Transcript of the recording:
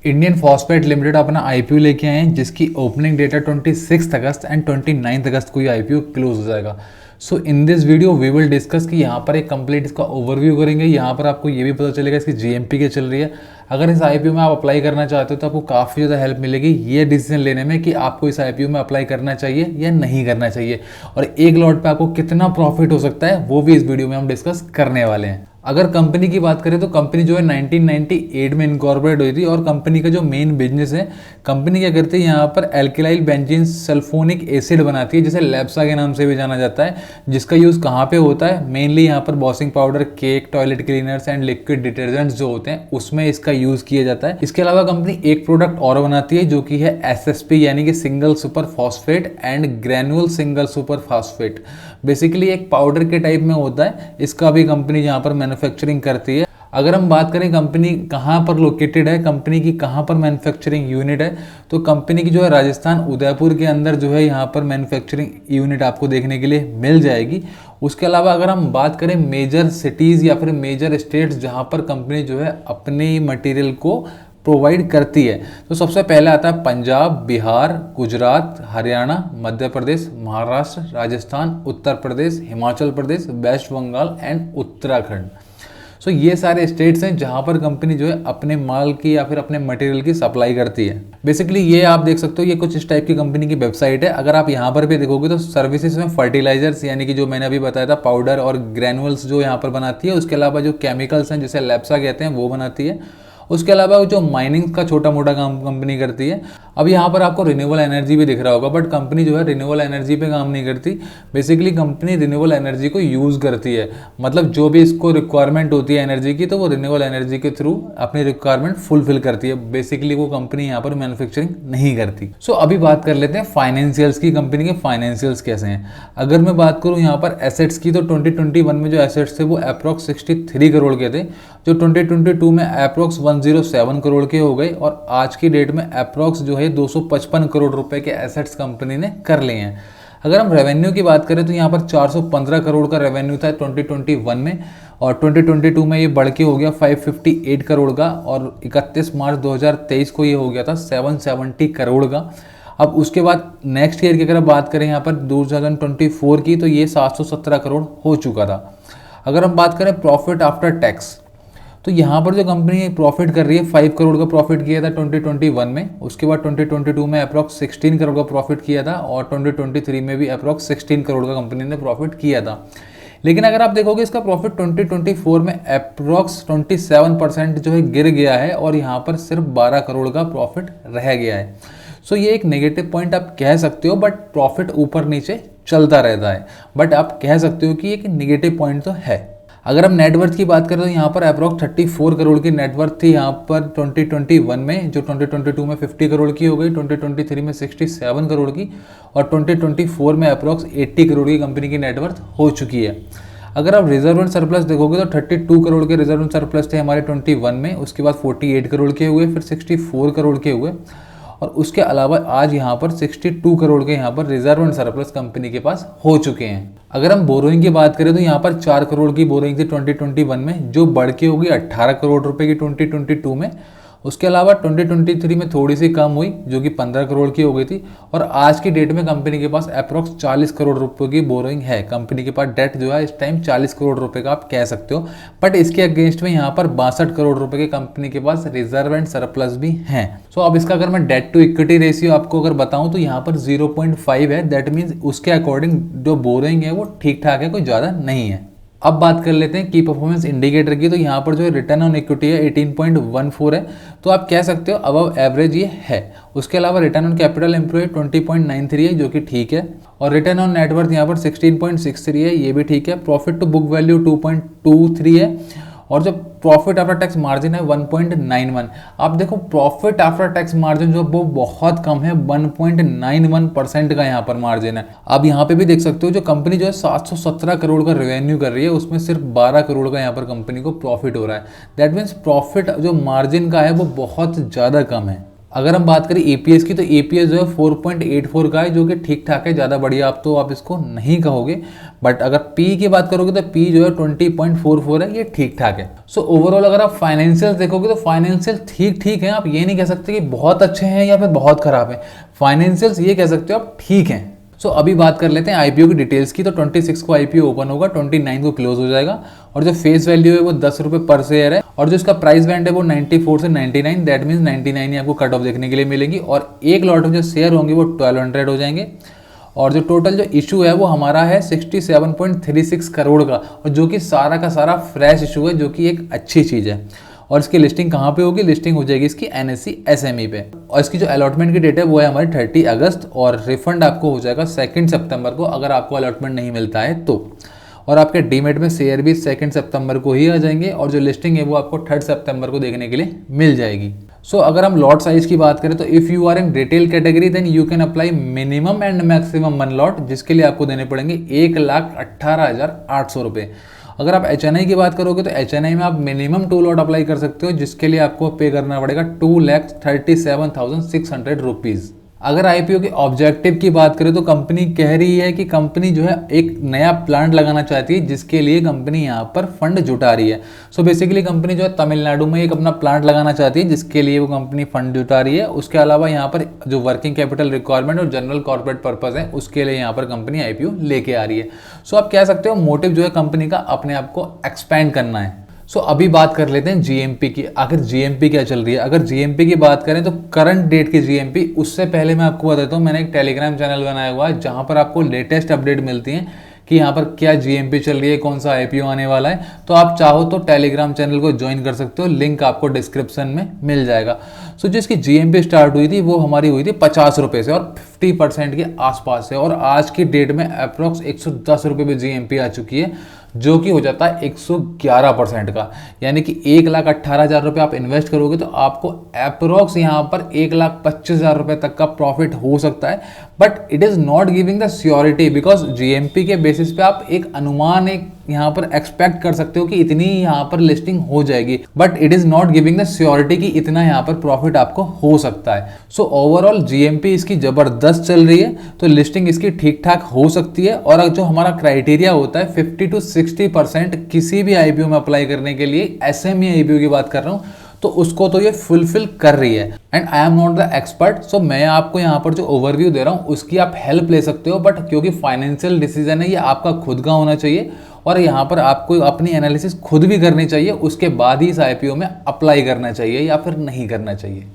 Indian phosphate limited अपना IPO लेके आए हैं जिसकी ओपनिंग डेट है 26 अगस्त एंड 29 अगस्त को ये आईपीओ क्लोज हो जाएगा। So in this video we will discuss कि यहाँ पर एक कंप्लीट इसका ओवरव्यू करेंगे। यहाँ पर आपको ये भी पता चलेगा इसकी जीएमपी क्या चल रही है। अगर इस आईपीओ में आप अप्लाई करना चाहते हो तो आपको काफ़ी ज़्यादा हेल्प मिलेगी ये डिसीजन लेने में कि आपको इस आईपीओ में अप्लाई करना चाहिए या नहीं करना चाहिए, और एक लॉट पे आपको कितना प्रॉफिट हो सकता है वो भी इस वीडियो में हम डिस्कस करने वाले हैं। अगर कंपनी की बात करें तो कंपनी जो है 1998 में इनकॉर्पोरेट हुई थी, और कंपनी का जो मेन बिजनेस है, कंपनी क्या करती है यहाँ पर एल्किलाइल बेंजीन सल्फोनिक एसिड बनाती है जिसे लैप्सा के नाम से भी जाना जाता है, जिसका यूज़ कहाँ पे होता है, मेनली यहाँ पर washing powder, cake, toilet cleaners and liquid detergents जो होते हैं उसमें इसका यूज़ किया जाता है। इसके अलावा कंपनी एक प्रोडक्ट और बनाती है जो कि है एसएसपी यानी कि single super phosphate and granule single super phosphate. Basically एक पाउडर के टाइप में होता है, इसका भी कंपनी यहाँ पर मैन्युफैक्चरिंग करती है। अगर हम बात करें कंपनी कहाँ पर लोकेटेड है, कंपनी की कहाँ पर मैन्युफैक्चरिंग यूनिट है, तो कंपनी की जो है राजस्थान उदयपुर के अंदर जो है यहाँ पर मैन्युफैक्चरिंग यूनिट आपको देखने के लिए मिल जाएगी। उसके अलावा अगर हम बात करें मेजर सिटीज़ या फिर मेजर स्टेट्स जहाँ पर कंपनी जो है अपने मटेरियल को प्रोवाइड करती है, तो सबसे पहले आता है पंजाब, बिहार, गुजरात, हरियाणा, मध्य प्रदेश, महाराष्ट्र, राजस्थान, उत्तर प्रदेश, हिमाचल प्रदेश, वेस्ट बंगाल एंड उत्तराखंड। सो ये सारे स्टेट्स हैं जहां पर कंपनी जो है अपने माल की या फिर अपने मटेरियल की सप्लाई करती है। बेसिकली ये आप देख सकते हो, ये कुछ इस टाइप की कंपनी की वेबसाइट है। अगर आप यहाँ पर भी देखोगे तो सर्विसेज में फर्टिलाइजर्स यानी कि जो मैंने अभी बताया था पाउडर और ग्रैनुअल्स जो यहाँ पर बनाती है, उसके अलावा जो केमिकल्स हैं जिसे लैप्सा कहते हैं वो बनाती है। उसके अलावा जो माइनिंग का छोटा मोटा काम कंपनी करती है। अब यहाँ पर आपको रिन्यूएबल एनर्जी भी दिख रहा होगा, बट कंपनी जो है रिन्यूएबल एनर्जी पे काम नहीं करती। बेसिकली कंपनी रिन्यूएबल एनर्जी को यूज़ करती है, मतलब जो भी इसको रिक्वायरमेंट होती है एनर्जी की, तो वो रिन्यूएबल एनर्जी के थ्रू अपनी रिक्वायरमेंट फुलफिल करती है। बेसिकली वो कंपनी यहाँ पर मैन्युफैक्चरिंग नहीं करती। सो अभी बात कर लेते हैं फाइनेंशियल्स की। कंपनी के फाइनेंशियल्स कैसे हैं। अगर मैं बात करूँ यहाँ पर एसेट्स की, तो 2021 में जो एसेट्स थे वो अप्रॉक्स 63 करोड़ के थे, जो 2022 में अप्रॉक्स 107 करोड़ के हो गए, और आज की डेट में अप्रॉक्स जो है 255 करोड़ रुपए के एसेट्स कंपनी ने कर लिए हैं। अगर हम रेवेन्यू की बात करें तो यहाँ पर 415 करोड़ का रेवेन्यू था 2021 में, और 2022 में ये बढ़ के हो गया 558 करोड़ का, और 31 मार्च 2023 को ये हो गया था 770 करोड़ का। अब उसके बाद नेक्स्ट ईयर की अगर बात करें यहाँ पर 2024 की, तो ये 717 करोड़ हो चुका था। अगर हम बात करें प्रॉफिट आफ्टर टैक्स, तो यहाँ पर जो कंपनी प्रॉफिट कर रही है 5 करोड़ का प्रॉफिट किया था 2021 में, उसके बाद 2022 में अप्रॉक्स 16 करोड़ का प्रॉफिट किया था, और 2023 में भी अप्रॉक्स 16 करोड़ का कंपनी ने प्रॉफिट किया था। लेकिन अगर आप देखोगे इसका प्रॉफिट 2024 में अप्रॉक्स 27% जो है गिर गया है, और यहाँ पर सिर्फ 12 करोड़ का प्रॉफिट रह गया है। सो ये एक नेगेटिव पॉइंट आप कह सकते हो, बट प्रॉफिट ऊपर नीचे चलता रहता है, बट आप कह सकते हो कि एक नेगेटिव पॉइंट तो है। अगर हम नेटवर्थ की बात करें तो यहाँ पर अप्रॉक्स 34 करोड़ की नेटवर्थ थी यहाँ पर 2021 में, जो 2022 में 50 करोड़ की हो गई, 2023 में 67 करोड़ की, और 2024 में अप्रॉक्स 80 करोड़ की कंपनी की नेटवर्थ हो चुकी है। अगर आप रिजर्व एंड सरप्लस देखोगे तो 32 करोड़ के रिजर्व एंड सरप्लस थे हमारे 21 में, उसके बाद 48 करोड़ के हुए, फिर 64 करोड़ के हुए, और उसके अलावा आज यहाँ पर 62 करोड़ के यहाँ पर रिजर्व एंड सरप्लस कंपनी के पास हो चुके हैं। अगर हम बोरोइंग की बात करें तो यहाँ पर 4 करोड़ की बोरोइंग थी 2021 में, जो बढ़ के होगी 18 करोड़ रुपए की 2022 में। उसके अलावा 2023 में थोड़ी सी कम हुई जो कि 15 करोड़ की हो गई थी, और आज की डेट में कंपनी के पास अप्रॉक्स 40 करोड़ रुपए की बोरोइंग है। कंपनी के पास डेट जो है इस टाइम 40 करोड़ रुपए का आप कह सकते हो, बट इसके अगेंस्ट में यहाँ पर 62 करोड़ रुपए के कंपनी के पास रिजर्व एंड सरप्लस भी हैं। सो अब इसका अगर मैं डेट टू इक्विटी रेशियो आपको अगर बताऊं तो यहाँ पर 0.5 है। दैट मीन्स उसके अकॉर्डिंग जो बोरोइंग है वो ठीक ठाक है, कोई ज़्यादा नहीं है। अब बात कर लेते हैं की परफॉर्मेंस इंडिकेटर की, तो यहाँ पर जो रिटर्न ऑन इक्विटी है 18.14 है, तो आप कह सकते हो अबव एवरेज ये है। उसके अलावा रिटर्न ऑन कैपिटल एम्प्लॉयड 20.93 है जो कि ठीक है, और रिटर्न ऑन नेटवर्थ यहाँ पर 16.63 है, ये भी ठीक है। प्रॉफिट टू बुक वैल्यू 2.23 है, और जो प्रॉफिट आफ्टर टैक्स मार्जिन है 1.91। आप देखो प्रॉफिट आफ्टर टैक्स मार्जिन जो वो बहुत कम है, 1.91% का यहाँ पर मार्जिन है। आप यहाँ पे भी देख सकते हो जो कंपनी जो है 717 करोड़ का रेवेन्यू कर रही है, उसमें सिर्फ 12 करोड़ का यहाँ पर कंपनी को प्रॉफिट हो रहा है। दैट मीन्स प्रॉफिट जो मार्जिन का है वो बहुत ज़्यादा कम है। अगर हम बात करें EPS की, तो EPS जो है 4.84 का है, जो कि ठीक ठाक है, ज़्यादा बढ़िया आप तो आप इसको नहीं कहोगे। बट अगर P की बात करोगे तो P जो है 20.44 है, ये ठीक ठाक है। सो ओवरऑल अगर आप फाइनेंशियल देखोगे तो फाइनेंशियल ठीक ठीक है, आप ये नहीं कह सकते कि बहुत अच्छे हैं या फिर बहुत खराब है। फाइनेंशियल्स ये कह सकते हो आप ठीक हैं। सो अभी बात कर लेते हैं IPO की डिटेल्स की। तो 26 को IPO ओपन होगा, 29 को क्लोज हो जाएगा, और जो फेस वैल्यू है वो 10 रुपये पर शेयर है, और जो इसका प्राइस बैंड है वो 94 से 99, दैट मीन्स 99 ही आपको कट ऑफ देखने के लिए मिलेगी, और एक लॉट में जो शेयर होंगे वो 1200 हो जाएंगे। और जो टोटल जो इशू है वो हमारा है 67.36 करोड़ का, और जो कि सारा का सारा फ्रेश इशू है, जो कि एक अच्छी चीज़ है। और इसकी लिस्टिंग कहाँ पे होगी? लिस्टिंग हो जाएगी इसकी NSE SME पे, और इसकी जो अलॉटमेंट की डेट है वो है हमारी 30 अगस्त, और रिफंड आपको हो जाएगा 2 सितंबर को अगर आपको अलॉटमेंट नहीं मिलता है तो। और आपके डीमेट में शेयर भी 2 सितंबर को ही आ जाएंगे, और जो लिस्टिंग है वो आपको 3 सितंबर को देखने के लिए मिल जाएगी। सो अगर हम लॉट साइज की बात करें तो if you are in retail category then you can apply minimum and maximum 1 lot, जिसके लिए आपको देने पड़ेंगे 1,18,800 रुपये। अगर आप HNI की बात करोगे तो HNI में आप मिनिमम 2 लॉट अप्लाई कर सकते हो, जिसके लिए आपको पे करना पड़ेगा 2,37,600 रुपीज़। अगर IPO के ऑब्जेक्टिव की बात करें तो कंपनी कह रही है कि कंपनी जो है एक नया प्लांट लगाना चाहती है, जिसके लिए कंपनी यहाँ पर फंड जुटा रही है। सो बेसिकली कंपनी जो है तमिलनाडु में एक अपना प्लांट लगाना चाहती है, जिसके लिए वो कंपनी फंड जुटा रही है। उसके अलावा यहाँ पर जो वर्किंग कैपिटल रिक्वायरमेंट और जनरल कॉर्पोरेट पर्पस है, उसके लिए यहाँ पर कंपनी IPO लेके आ रही है। सो आप कह सकते हो मोटिव जो है कंपनी का अपने आप को एक्सपैंड करना है। सो अभी बात कर लेते हैं GMP की। आखिर GMP क्या चल रही है? अगर GMP की बात करें तो करंट डेट की GMP, उससे पहले मैं आपको बताता हूँ, मैंने एक टेलीग्राम चैनल बनाया हुआ है जहाँ पर आपको लेटेस्ट अपडेट मिलती हैं कि यहाँ पर क्या GMP चल रही है, कौन सा IPO आने वाला है। तो आप चाहो तो टेलीग्राम चैनल को ज्वाइन कर सकते हो, लिंक आपको डिस्क्रिप्शन में मिल जाएगा। सो जिसकी GMP स्टार्ट हुई थी वो हमारी हुई थी 50 रुपये से, और 50% के आसपास से, और आज की डेट में अप्रॉक्स 110 रुपये पे GMP आ चुकी है, जो कि हो जाता है 111% का। यानी कि 1,18,000 रुपये आप इन्वेस्ट करोगे तो आपको अप्रोक्स यहाँ पर 1,25,000 रुपये तक का प्रॉफिट हो सकता है। But it is not giving the surety, because GMP के बेसिस पे आप एक अनुमान एक यहाँ पर एक्सपेक्ट कर सकते हो कि इतनी यहाँ पर लिस्टिंग हो जाएगी, but it is not giving the surety कि इतना यहाँ पर प्रॉफिट आपको हो सकता है। सो ओवरऑल GMP इसकी ज़बरदस्त चल रही है, तो लिस्टिंग इसकी ठीक ठाक हो सकती है। और जो हमारा क्राइटेरिया होता है 50 to 60% किसी भी IPO में अप्लाई करने के लिए, SME IPO की बात कर रहा हूँ, तो उसको तो ये फुलफिल कर रही है। And I am not the expert, so मैं आपको यहाँ पर जो ओवरव्यू दे रहा हूँ उसकी आप हेल्प ले सकते हो, बट क्योंकि फाइनेंशियल डिसीजन है ये आपका खुद का होना चाहिए, और यहाँ पर आपको अपनी एनालिसिस खुद भी करनी चाहिए, उसके बाद ही इस IPO में अप्लाई करना चाहिए या फिर नहीं करना चाहिए।